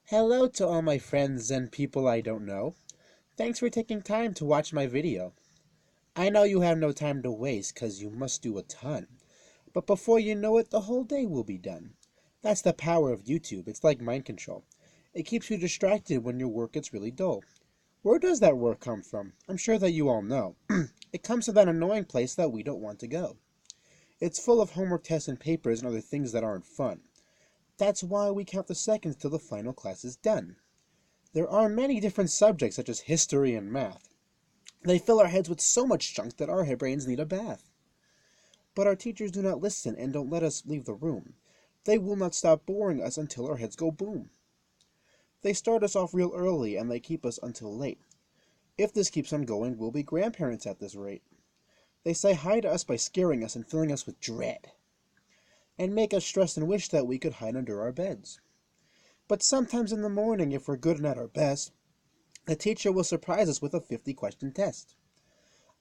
Hello to all my friends and people I don't know. Thanks for taking time to watch my video. I know you have no time to waste because you must do a ton. But before you know it, the whole day will be done. That's the power of YouTube. It's like mind control. It keeps you distracted when your work gets really dull. Where does that work come from? I'm sure that you all know. It comes from that annoying place that we don't want to go. It's full of homework tests and papers and other things that aren't fun. That's why we count the seconds till the final class is done. There are many different subjects such as history and math. They fill our heads with so much junk that our brains need a bath. But our teachers do not listen and don't let us leave the room. They will not stop boring us until our heads go boom. They start us off real early and they keep us until late. If this keeps on going, we'll be grandparents at this rate. They say hi to us by scaring us and filling us with dread, and make us stress and wish that we could hide under our beds. But sometimes in the morning, if we're good and at our best, the teacher will surprise us with a 50-question test.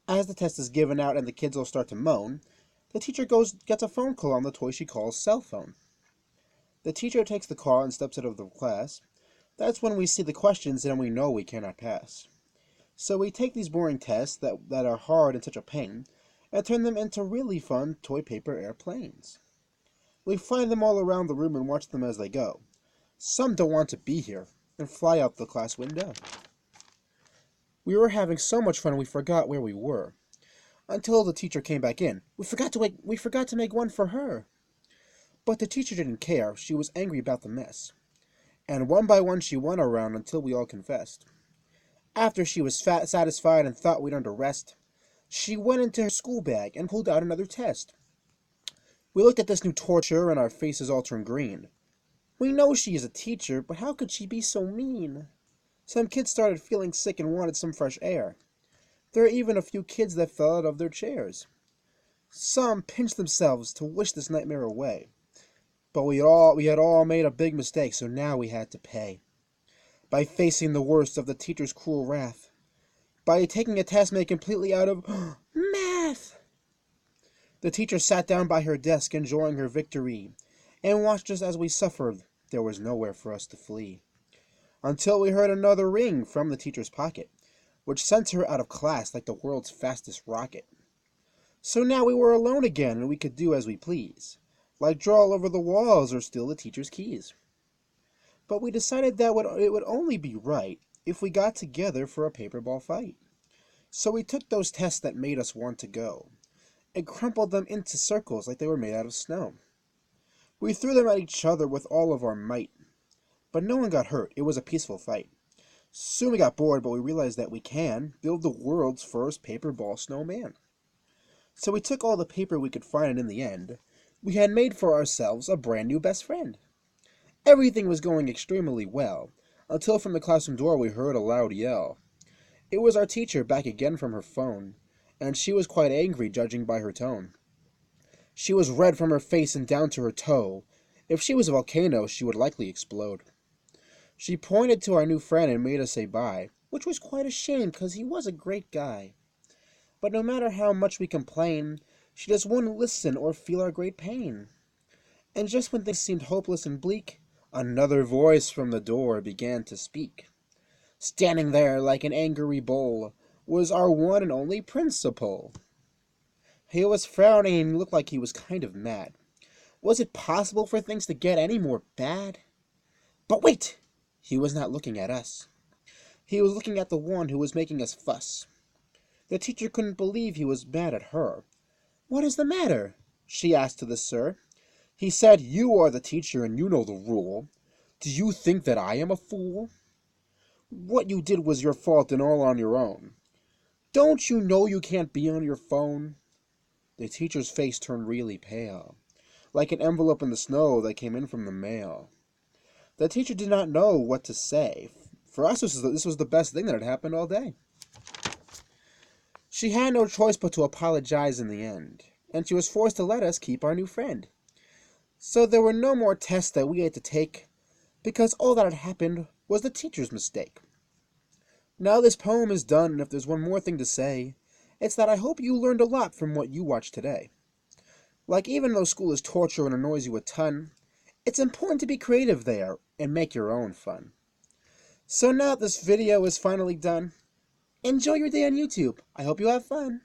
As the test is given out and the kids all start to moan, the teacher gets a phone call on the toy she calls cell phone. The teacher takes the call and steps out of the class. That's when we see the questions and we know we cannot pass. So we take these boring tests that are hard and such a pain and turn them into really fun toy paper airplanes. We find them all around the room and watch them as they go. Some don't want to be here and fly out the class window. We were having so much fun we forgot where we were. Until the teacher came back in. We forgot to make one for her. But the teacher didn't care. She was angry about the mess. And one by one she went around until we all confessed. After she was satisfied and thought we'd earned a rest, she went into her school bag and pulled out another test. We looked at this new torture and our faces all turned green. We know she is a teacher, but how could she be so mean? Some kids started feeling sick and wanted some fresh air. There are even a few kids that fell out of their chairs. Some pinched themselves to wish this nightmare away. But we had all made a big mistake, so now we had to pay. By facing the worst of the teacher's cruel wrath. By taking a test made completely out of math. The teacher sat down by her desk enjoying her victory, and watched us as we suffered. There was nowhere for us to flee. Until we heard another ring from the teacher's pocket, which sent her out of class like the world's fastest rocket. So now we were alone again, and we could do as we please, like draw all over the walls or steal the teacher's keys. But we decided that it would only be right if we got together for a paper ball fight. So we took those tests that made us want to go, and crumpled them into circles like they were made out of snow. We threw them at each other with all of our might, but no one got hurt. It was a peaceful fight. Soon we got bored, but we realized that we can build the world's first paper ball snowman. So we took all the paper we could find, and in the end, we had made for ourselves a brand new best friend. Everything was going extremely well, until from the classroom door we heard a loud yell. It was our teacher back again from her phone, and she was quite angry, judging by her tone. She was red from her face and down to her toe. If she was a volcano, she would likely explode. She pointed to our new friend and made us say bye, which was quite a shame, 'cause he was a great guy. But no matter how much we complain, she just wouldn't listen or feel our great pain. And just when things seemed hopeless and bleak, another voice from the door began to speak. Standing there like an angry bull was our one and only principal. He was frowning and looked like he was kind of mad. Was it possible for things to get any more bad? But wait! He was not looking at us. He was looking at the one who was making us fuss. The teacher couldn't believe he was mad at her. What is the matter? She asked to the sir. He said, You are the teacher and you know the rule. Do you think that I am a fool? What you did was your fault and all on your own. Don't you know you can't be on your phone? The teacher's face turned really pale, like an envelope in the snow that came in from the mail. The teacher did not know what to say. For us, this was the best thing that had happened all day. She had no choice but to apologize in the end, and she was forced to let us keep our new friend. So there were no more tests that we had to take, because all that had happened was the teacher's mistake. Now this poem is done, and if there's one more thing to say, it's that I hope you learned a lot from what you watched today. Like, even though school is torture and annoys you a ton, it's important to be creative there and make your own fun. So now this video is finally done. Enjoy your day on YouTube. I hope you have fun.